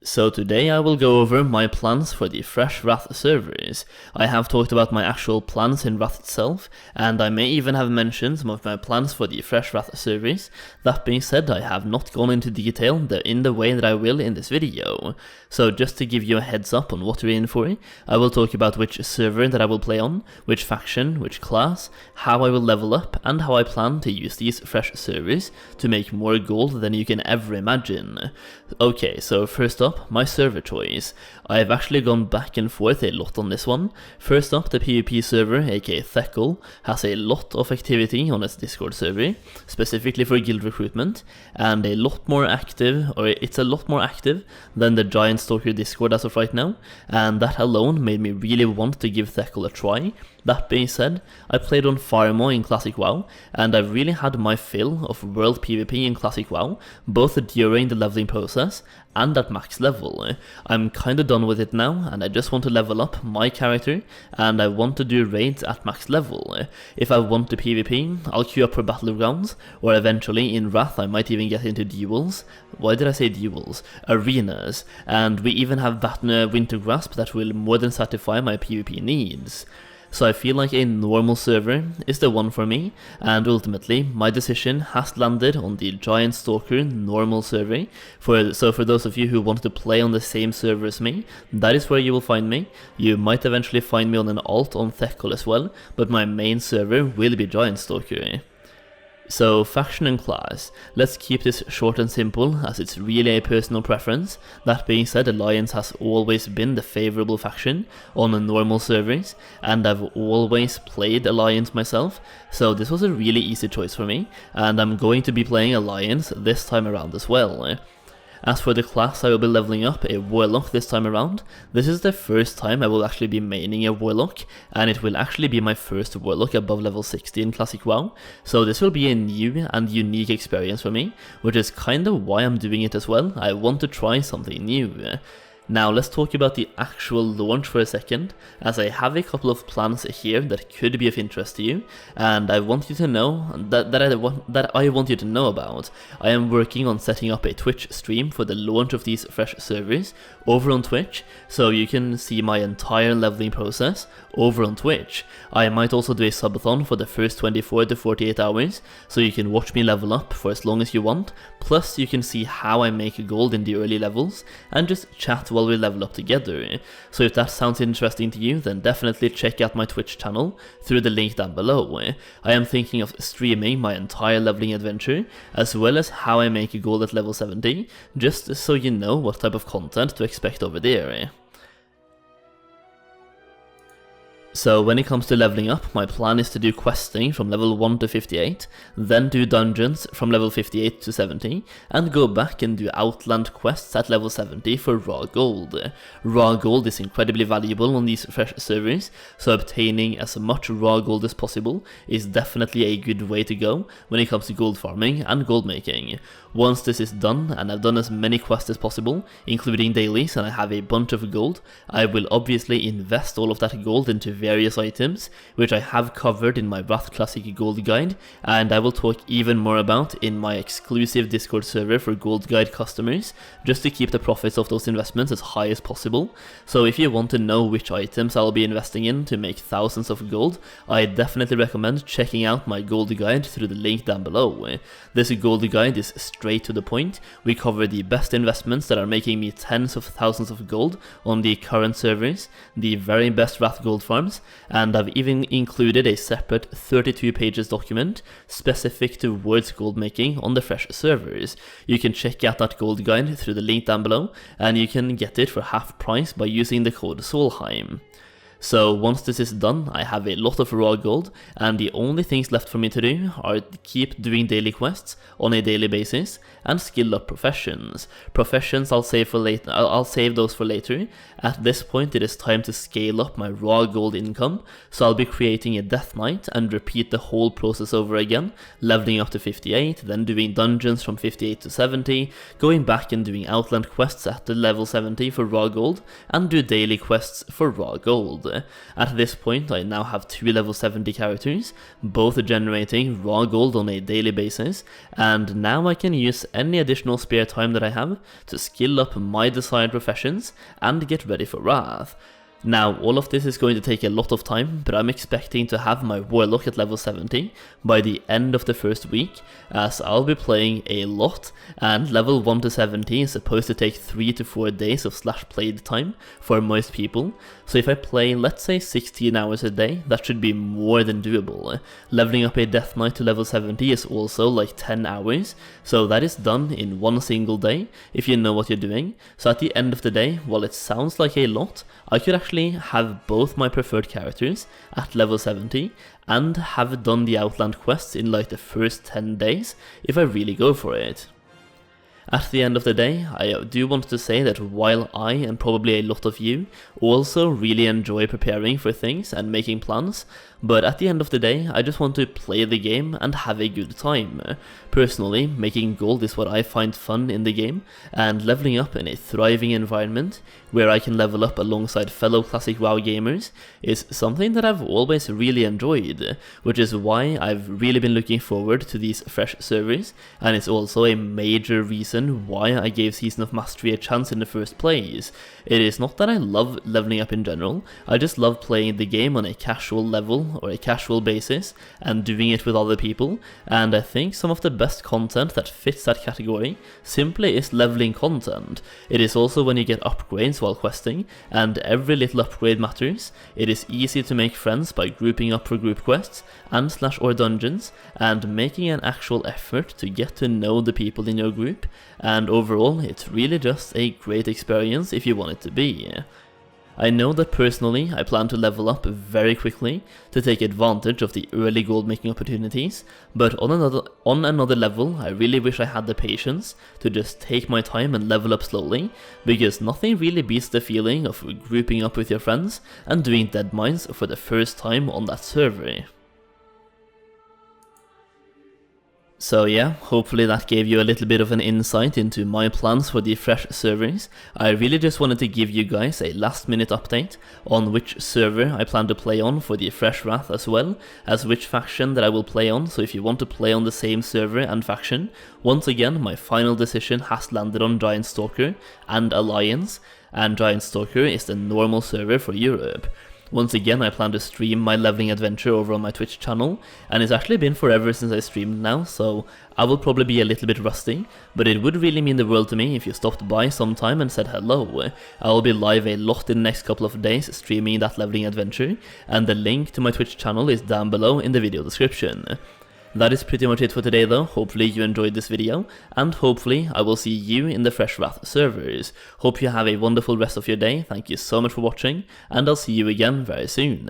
So today I will go over my plans for the fresh Wrath servers. I have talked about my actual plans in Wrath itself, and I may even have mentioned some of my plans for the fresh Wrath servers. That being said, I have not gone into detail in the way that I will in this video. So just to give you a heads up on what you're in for, I will talk about which server that I will play on, which faction, which class, how I will level up, and how I plan to use these fresh servers to make more gold than you can ever imagine. Okay, so first up, my server choice. I've actually gone back and forth a lot on this one. First up, the PvP server, aka Theckle, has a lot of activity on its Discord server, specifically for guild recruitment, and it's a lot more active than the Giant Stalker Discord as of right now, and that alone made me really want to give Theckle a try. That being said, I played on far more in Classic WoW, and I've really had my fill of world PvP in Classic WoW, both during the leveling process and at max level. I'm kinda done with it now, and I just want to level up my character, and I want to do raids at max level. If I want to PvP, I'll queue up for Battlegrounds, or eventually in Wrath I might even get into duels. Why did I say duels? Arenas, and we even have Winter Grasp that will more than satisfy my PvP needs. So I feel like a normal server is the one for me, and ultimately my decision has landed on the Giant Stalker normal server. So for those of you who want to play on the same server as me, that is where you will find me. You might eventually find me on an alt on Theckle as well, but my main server will be Giant Stalker. So faction and class, let's keep this short and simple as it's really a personal preference. That being said, Alliance has always been the favourable faction on the normal servers, and I've always played Alliance myself, so this was a really easy choice for me, and I'm going to be playing Alliance this time around as well. As for the class, I will be leveling up a Warlock this time around. This is the first time I will actually be maining a Warlock, and it will actually be my first Warlock above level 60 in Classic WoW, so this will be a new and unique experience for me, which is kinda why I'm doing it as well. I want to try something new. Now let's talk about the actual launch for a second, as I have a couple of plans here that could be of interest to you, and I want you to know that I want you to know about. I am working on setting up a Twitch stream for the launch of these fresh servers over on Twitch, so you can see my entire leveling process over on Twitch. I might also do a subathon for the first 24 to 48 hours, so you can watch me level up for as long as you want, plus you can see how I make gold in the early levels, and just chat while we level up together. So if that sounds interesting to you, then definitely check out my Twitch channel through the link down below. I am thinking of streaming my entire leveling adventure, as well as how I make gold at level 70, just so you know what type of content to expect over there. So when it comes to leveling up, my plan is to do questing from level 1 to 58, then do dungeons from level 58 to 70, and go back and do outland quests at level 70 for raw gold. Raw gold is incredibly valuable on these fresh servers, so obtaining as much raw gold as possible is definitely a good way to go when it comes to gold farming and gold making. Once this is done, and I've done as many quests as possible, including dailies, and I have a bunch of gold, I will obviously invest all of that gold into various items, which I have covered in my Wrath Classic Gold Guide, and I will talk even more about in my exclusive Discord server for Gold Guide customers, just to keep the profits of those investments as high as possible. So if you want to know which items I'll be investing in to make thousands of gold, I definitely recommend checking out my Gold Guide through the link down below. This Gold Guide is straight to the point. We cover the best investments that are making me tens of thousands of gold on the current servers, the very best Wrath gold farms, and I've even included a separate 32 pages document specific towards gold making on the fresh servers. You can check out that gold guide through the link down below, and you can get it for half price by using the code Solheim. So once this is done, I have a lot of raw gold, and the only things left for me to do are to keep doing daily quests on a daily basis and skill up professions. Professions I'll save for later. I'll save those for later. At this point, it is time to scale up my raw gold income, so I'll be creating a Death Knight and repeat the whole process over again, leveling up to 58, then doing dungeons from 58 to 70, going back and doing outland quests at the level 70 for raw gold, and do daily quests for raw gold. gold. At this point I now have 2 level 70 characters, both generating raw gold on a daily basis, and now I can use any additional spare time that I have to skill up my desired professions and get ready for Wrath. Now, all of this is going to take a lot of time, but I'm expecting to have my Warlock at level 70 by the end of the first week, as I'll be playing a lot, and level 1 to 70 is supposed to take 3 to 4 days of played time for most people, so if I play, let's say 16 hours a day, that should be more than doable. Leveling up a Death Knight to level 70 is also like 10 hours, so that is done in one single day, if you know what you're doing. So at the end of the day, while it sounds like a lot, I could actually have both my preferred characters at level 70 and have done the Outland quests in like the first 10 days if I really go for it. At the end of the day, I do want to say that while I, and probably a lot of you, also really enjoy preparing for things and making plans, but at the end of the day, I just want to play the game and have a good time. Personally, making gold is what I find fun in the game, and leveling up in a thriving environment, where I can level up alongside fellow classic WoW gamers, is something that I've always really enjoyed, which is why I've really been looking forward to these fresh servers, and it's also a major reason why I gave Season of Mastery a chance in the first place. It is not that I love leveling up in general, I just love playing the game on a casual level or a casual basis and doing it with other people, and I think some of the best content that fits that category simply is leveling content. It is also when you get upgrades while questing, and every little upgrade matters. It is easy to make friends by grouping up for group quests and /or dungeons, and making an actual effort to get to know the people in your group, and overall it's really just a great experience if you want it to be. I know that personally I plan to level up very quickly to take advantage of the early gold making opportunities, but on another level I really wish I had the patience to just take my time and level up slowly, because nothing really beats the feeling of grouping up with your friends and doing dead mines for the first time on that server. So yeah, hopefully that gave you a little bit of an insight into my plans for the fresh servers. I really just wanted to give you guys a last minute update on which server I plan to play on for the fresh Wrath, as well as which faction that I will play on. So if you want to play on the same server and faction, once again my final decision has landed on Giant Stalker and Alliance, and Giant Stalker is the normal server for Europe. Once again, I plan to stream my leveling adventure over on my Twitch channel, and it's actually been forever since I streamed now, so I will probably be a little bit rusty, but it would really mean the world to me if you stopped by sometime and said hello. I will be live a lot in the next couple of days streaming that leveling adventure, and the link to my Twitch channel is down below in the video description. That is pretty much it for today though. Hopefully you enjoyed this video, and hopefully I will see you in the Fresh Wrath servers. Hope you have a wonderful rest of your day, thank you so much for watching, and I'll see you again very soon.